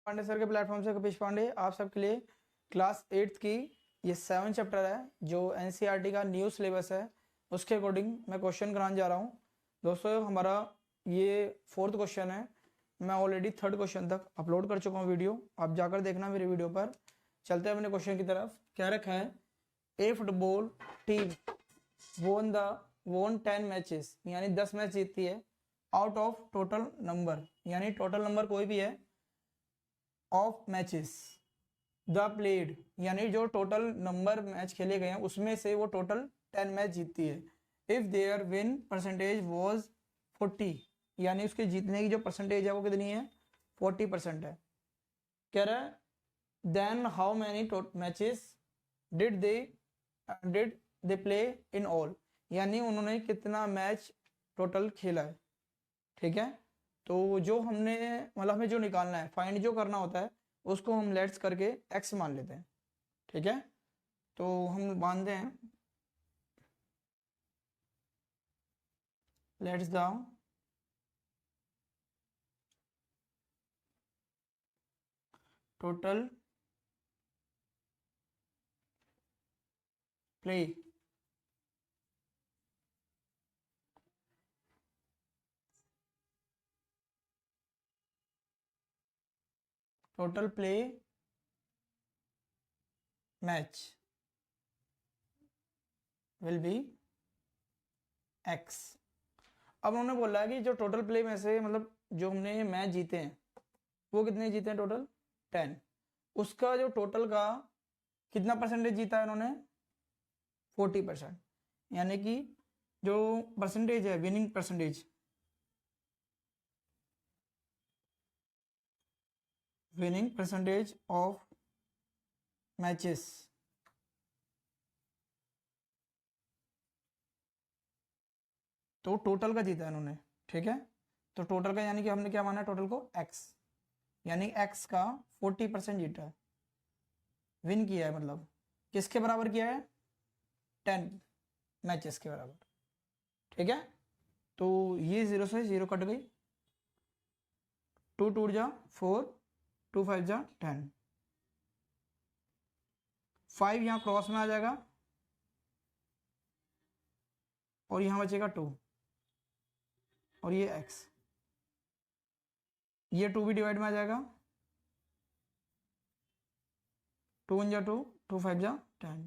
Pandey sir के platform से कपिश पांडे आप सबके लिए क्लास 8th की ये 7 चैप्टर है जो एनसीईआरटी का न्यू सिलेबस है उसके अकॉर्डिंग मैं क्वेश्चन कराने जा रहा हूँ। दोस्तों हमारा ये 4th क्वेश्चन है। मैं ऑलरेडी 3rd क्वेश्चन तक अपलोड कर चुका हूँ वीडियो, आप जाकर देखना मेरे वीडियो पर। चलते हैं अपने क्वेश्चन की तरफ। क्या रखा है, ए फुटबॉल टीम वोन 10 मैचेस यानी 10 मैच जीतती है आउट ऑफ टोटल नंबर, यानी टोटल नंबर कोई भी है ऑफ मैचेस द प्लेड, यानी जो टोटल नंबर मैच खेले गए हैं उसमें से वो टोटल 10 मैच जीतती है। If their win percentage was 40, यानी उसके जीतने की जो परसेंटेज है वो कितनी है, 40% है। कह रहा है then how many matches did they play in all, यानी उन्होंने कितना मैच टोटल खेला है। ठीक है, तो जो हमने मतलब हमें जो निकालना है, फाइंड जो करना होता है उसको हम लेट्स करके x मान लेते हैं। ठीक है, तो हम मानते हैं let's the total play match will be x। अब उन्होंने बोला है कि जो टोटल प्ले में से मतलब जो हमने मैच जीते हैं वो कितने जीते हैं, टोटल 10, उसका जो टोटल का कितना परसेंटेज जीता है उन्होंने, 40%, यानी कि जो परसेंटेज है विनिंग परसेंटेज ऑफ मैचेस तो टोटल का जीता है उन्होंने। ठीक है, तो टोटल का यानी कि हमने क्या माना है, टोटल को x, यानी x का 40% जीता है, विन किया है, मतलब किसके बराबर किया है, 10 मैचेस के बराबर। ठीक है, तो ये 0 से 0 कट गई, 2 2 जा 4, 2 5 जा 10, 5 यहाँ क्रॉस में आ जाएगा और यहाँ बचेगा 2 और ये x, ये 2 भी डिवाइड में आ जाएगा, 2 1 जा 2, 2 5 जा 10,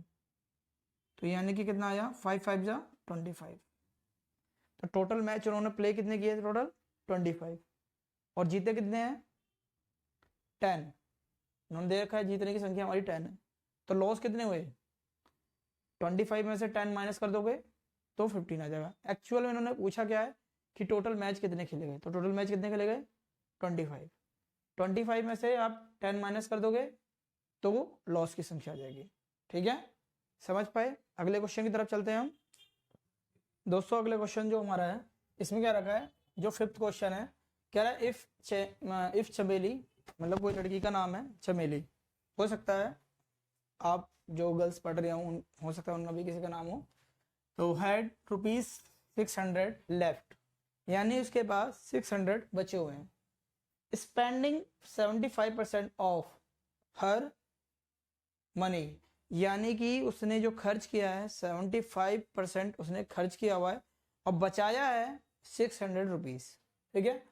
तो यानी कि कितना आया, 5 5 जा 25। तो टोटल मैच उन्होंने प्ले कितने किए, टोटल 25, और जीते कितने हैं, 10। उन्होंने दे रखा है जीतने की संख्या हमारी 10 है, तो लॉस कितने हुए, 25 में से 10 माइनस कर दोगे तो 15 आ जाएगा। एक्चुअल में उन्होंने पूछा क्या है कि टोटल मैच कितने खेले गए, तो टोटल मैच कितने खेले गए, 25 में से आप 10 माइनस कर दोगे तो वो लॉस की संख्या आ जाएगी। ठीक है, समझ पाए। अगले क्वेश्चन की तरफ चलते हैं हम। दोस्तों अगले क्वेश्चन जो हमारा है इसमें क्या रखा है, जो 5th क्वेश्चन है, कह रहा है इफ चमेली, मतलब कोई लड़की का नाम है चमेली, हो सकता है आप जो गर्ल्स पढ़ रहे हो सकता है उनका भी किसी का नाम हो। तो हैड ₹600 लेफ्ट, यानी उसके पास 600 बचे हुए हैं। स्पेंडिंग 75% ऑफ हर मनी, यानी कि उसने जो खर्च किया है 75% उसने खर्च किया हुआ है और बचाया है 600 रुपीज। ठीक है,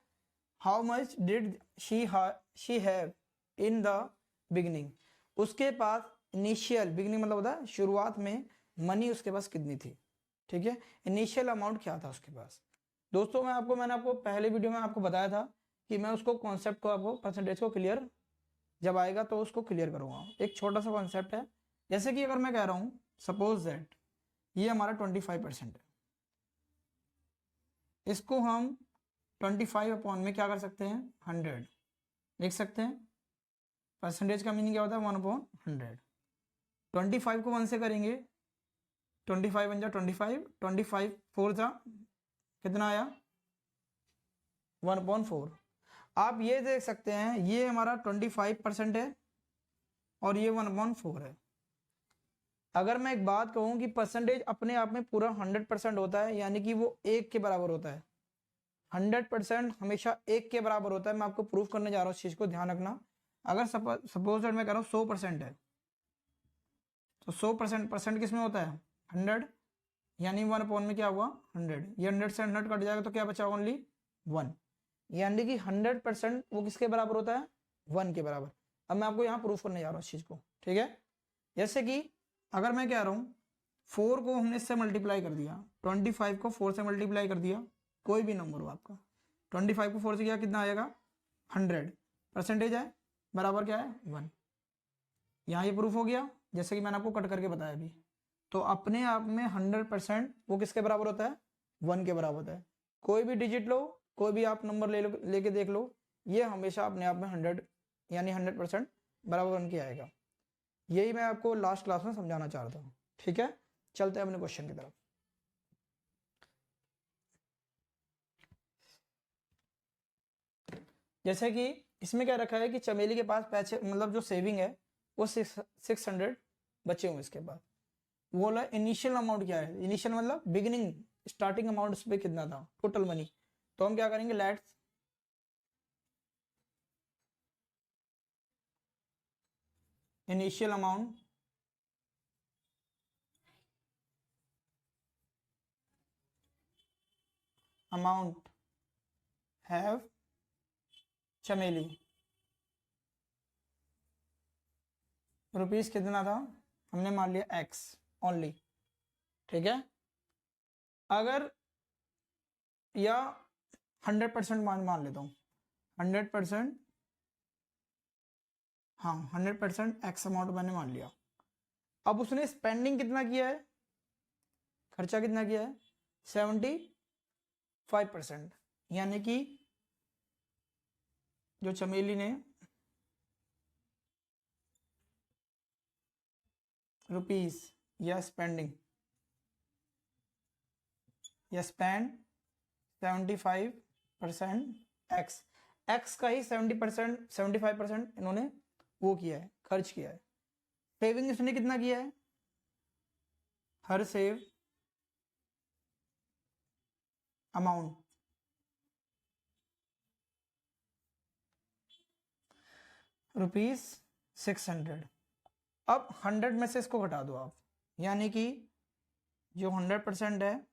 how much did she have in the beginning, उसके पास इनिशियल, बिगिनिंग मतलब होता है शुरुआत में, मनी उसके पास कितनी थी। ठीक है, इनिशियल अमाउंट क्या था उसके पास। दोस्तों मैंने आपको पहले वीडियो में आपको बताया था कि मैं उसको कॉन्सेप्ट को, आपको परसेंटेज को क्लियर जब आएगा तो उसको क्लियर करूंगा। एक छोटा सा कॉन्सेप्ट है, जैसे कि अगर मैं कह रहा हूं सपोज दैट ये हमारा 25% है, इसको हम 25 अपॉन में क्या कर सकते हैं, 100 लिख सकते हैं। परसेंटेज का मीनिंग क्या होता है, 1/100। 25 को 1 से करेंगे, 25 बन जा 25, 25 4 जा कितना आया, 1/4। आप ये देख सकते हैं ये हमारा 25% है और ये 1/4 है। अगर मैं एक बात कहूं कि परसेंटेज अपने आप में पूरा 100% होता है, यानी कि वो 1 के बराबर होता है, 100% हमेशा 1 के बराबर होता है। मैं आपको प्रूफ करने जा रहा हूँ इस चीज को, ध्यान रखना। अगर सपोज दैट मैं कह रहा हूँ 100% है, तो 100% किस में होता है 100, यानी 1 अपॉन में क्या हुआ 100, ये 100 से 100 कट जाएगा तो क्या बचा ओनली 1, यानी कि 100% वो किसके बराबर होता है 1 के बराबर। अब मैं आपको यहाँ प्रूफ करने जा रहा हूँ इस चीज को, ठीक है। जैसे कि अगर मैं कह रहा हूँ 4 को हमने इससे मल्टीप्लाई कर दिया, 25 को 4 से मल्टीप्लाई कर दिया, कोई भी नंबर हो आपका, 25 को 4 से किया कितना आएगा 100, परसेंटेज है बराबर क्या है 1। यहाँ ये प्रूफ हो गया, जैसे कि मैंने आपको कट करके बताया अभी। तो अपने आप में 100% वो किसके बराबर होता है 1 के बराबर होता है। कोई भी डिजिट लो, कोई भी आप नंबर लेके देख लो, ये हमेशा अपने आप में 100 यानी 100% बराबर 1 के आएगा। यही मैं आपको लास्ट क्लास में समझाना चाह रहा था, ठीक है। चलते हैं अपने क्वेश्चन की तरफ। जैसे कि इसमें क्या रखा है कि चमेली के पास पैसे मतलब जो सेविंग है वो 600 बचे हुए इसके पास। वो बोला इनिशियल अमाउंट क्या है, इनिशियल मतलब बिगिनिंग स्टार्टिंग अमाउंट उस पर कितना था टोटल मनी। तो हम क्या करेंगे लेट्स इनिशियल अमाउंट हैव चमेली रुपीस कितना था, हमने मान लिया x ओनली, ठीक है। अगर या 100% मान लेता हूँ 100%, हाँ 100% x अमाउंट मैंने मान लिया। अब उसने स्पेंडिंग कितना किया है, खर्चा कितना किया है 75%, यानी कि जो चमेली ने रुपीस या स्पेंडिंग या स्पेंड 75% एक्स का ही 75% इन्होंने वो किया है खर्च किया है। सेविंग इसने कितना किया है, हर सेव अमाउंट ₹600। अब 100 में से इसको घटा दो आप, यानी कि जो 100% है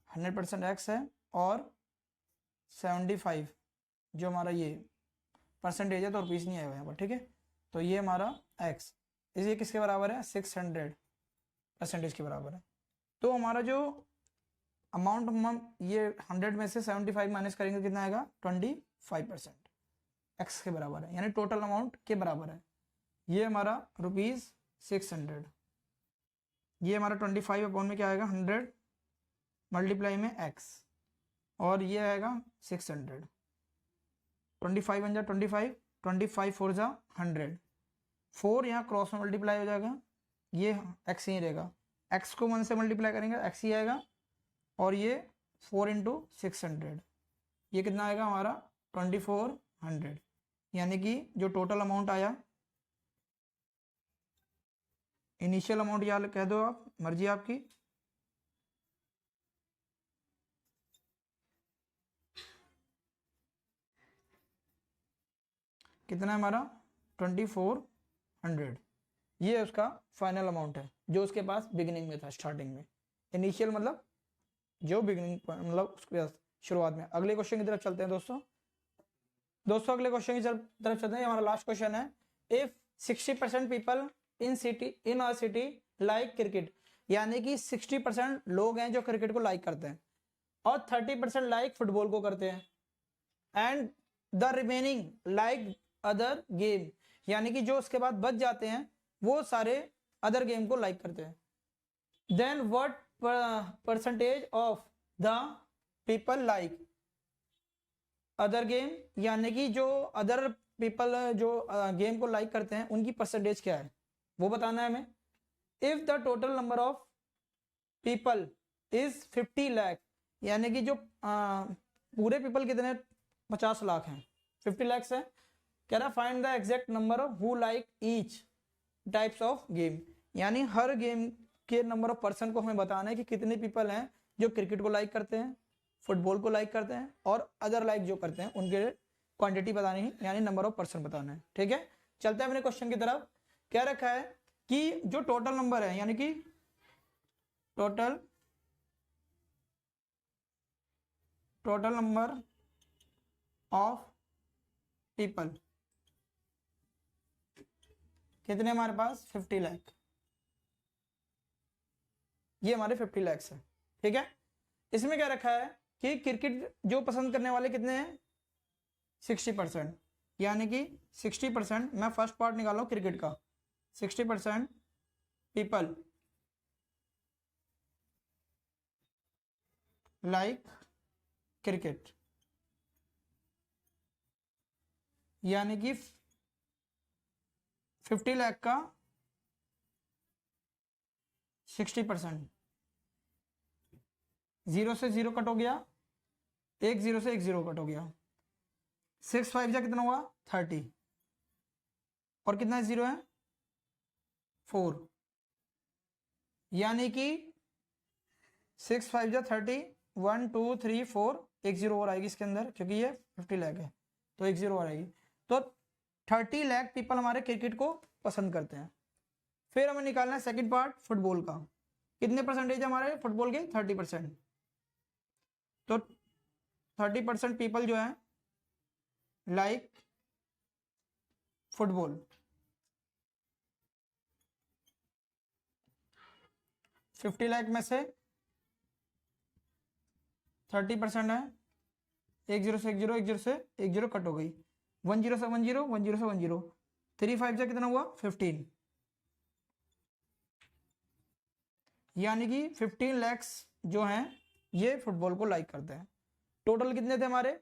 100% एक्स है और 75 जो हमारा ये परसेंटेज है तो रुपीस नहीं आएगा यहाँ पर, ठीक है। तो ये हमारा एक्स ये किसके बराबर है 600% के बराबर है। तो हमारा जो अमाउंट हम ये 100 में से 75 माइनस करेंगे कितना आएगा 25% एक्स के बराबर है, यानी टोटल अमाउंट के बराबर है। ये हमारा ₹600, ये हमारा 25 अपॉन में क्या आएगा 100 मल्टीप्लाई में एक्स, और ये आएगा 600, 25 बन जा 25 4 जा 100, 4 यहाँ क्रॉस में मल्टीप्लाई हो जाएगा, ये एक्स ही रहेगा, एक्स को 1 से मल्टीप्लाई करेंगे एक्स ही आएगा, और ये 4 × 600 ये कितना आएगा हमारा 2400, यानी कि जो टोटल अमाउंट आया, इनिशियल अमाउंट या कह दो आप, मर्जी आपकी, कितना है हमारा 2400, ये उसका फाइनल अमाउंट है जो उसके पास बिगिनिंग में था, स्टार्टिंग में। इनिशियल मतलब जो बिगिनिंग मतलब उसके पास शुरुआत में। अगले क्वेश्चन की तरफ चलते हैं दोस्तों अगले क्वेश्चन की तरफ चलते हैं। हमारा लास्ट क्वेश्चन है, if 60% people in a city like cricket, यानी कि 60% लोग हैं जो क्रिकेट को लाइक करते हैं और 30% लाइक फुटबॉल को करते हैं, and the remaining like other game, यानी कि जो उसके बाद बच जाते हैं वो सारे अदर गेम को लाइक करते हैं, then what percentage of the people like other game, यानी कि जो अदर पीपल जो गेम को लाइक करते हैं उनकी परसेंटेज क्या है वो बताना है हमें। If the total number of people is 50 lakh, यानी कि जो पूरे पीपल कितने 50 लाख हैं, 50 लाख है, कह रहा find the exact number of who like each types of game, यानी हर गेम के नंबर ऑफ पर्सन को हमें बताना है कि कितने पीपल हैं जो क्रिकेट को लाइक करते हैं, फुटबॉल को लाइक करते हैं और अदर लाइक जो करते हैं उनके क्वांटिटी बतानी है, यानी नंबर ऑफ पर्सन बताना है। ठीक है, चलते हैं अपने क्वेश्चन की तरफ। क्या रखा है कि जो टोटल नंबर है, यानी कि टोटल नंबर ऑफ पीपल कितने हमारे पास 50 लाख, ये हमारे 50 लाख है। ठीक है, इसमें क्या रखा है कि क्रिकेट जो पसंद करने वाले कितने हैं 60%, यानी कि 60%, मैं फर्स्ट पार्ट निकाला हूं क्रिकेट का, 60% पीपल लाइक क्रिकेट, यानी कि 50 लाख का 60%, 0 से 0 कट हो गया, 1 0 से 1 0 कट हो गया, 6 5 जा कितना हुआ 30, और कितना 0 है 4, यानी कि 6 5 जा 30, 1 2 3 4, 1 0 और आएगी इसके अंदर, क्योंकि ये 50 लाख है तो 1 0 और आएगी। तो 30 लाख पीपल हमारे क्रिकेट को पसंद करते हैं। फिर हमें निकालना है सेकंड पार्ट फुटबॉल का, कितने परसेंटेज है हमारे फुटबॉल के 30%, तो 30% पीपल जो है लाइक फुटबॉल, 50 लाख में से 30% है, 1 0 से 1 0, 1 0 से 1 0 कट हो गई, 1 0 से 1 0, 1 0 से 1 0, 3 5 जा कितना हुआ 15, यानी कि 15 लाख जो हैं ये फुटबॉल को लाइक करते हैं। टोटल कितने थे हमारे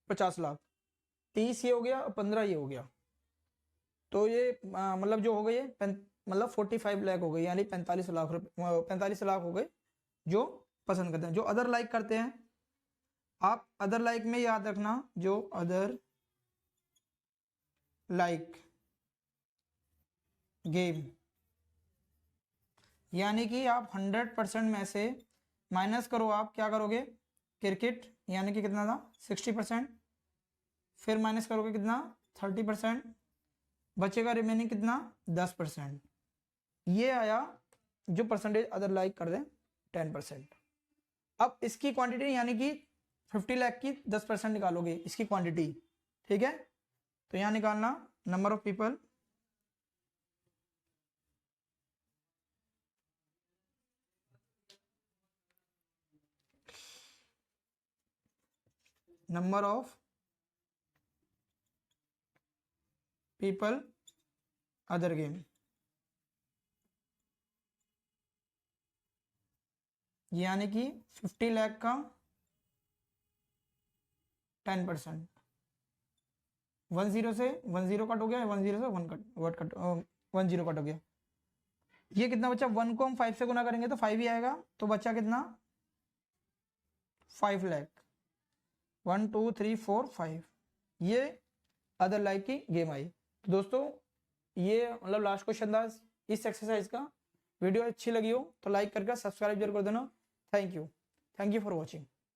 50 लाख, 30 ये हो गया और 15 ये हो गया, तो ये मतलब जो हो गए मतलब 45 लाख हो गए, यानी 45 लाख रुपए, 45 लाख हो गए जो पसंद करते हैं। जो अदर लाइक करते हैं, आप अदर लाइक में याद रखना, जो अदर लाइक गेम, यानी कि आप 100% में से माइनस करो, आप क्या करोगे क्रिकेट, यानी कि कितना था 60%, फिर माइनस करोगे कितना 30%, बचेगा रिमेनिंग कितना 10%, ये आया जो परसेंटेज अदर लाइक कर दें 10%। अब इसकी क्वांटिटी यानी कि 50 लाख की 10% निकालोगे इसकी क्वांटिटी। ठीक है, तो यहां निकालना number of people number of people other game, यानी कि 50 लाख का 10%, 1 0 से 1 0 कट हो गया, 1 0 से 1 0 कट हो गया, ये कितना बचा, 1 को हम 5 से गुना करेंगे तो 5 ही आएगा, तो बचा कितना 5 लाख, 1 2 3 4 5, ये अदर लाइक की गेम आई। तो दोस्तों ये मतलब लास्ट क्वेश्चन था इस एक्सरसाइज का। वीडियो अच्छी लगी हो तो लाइक करके सब्सक्राइब जरूर कर देना। Thank you for watching.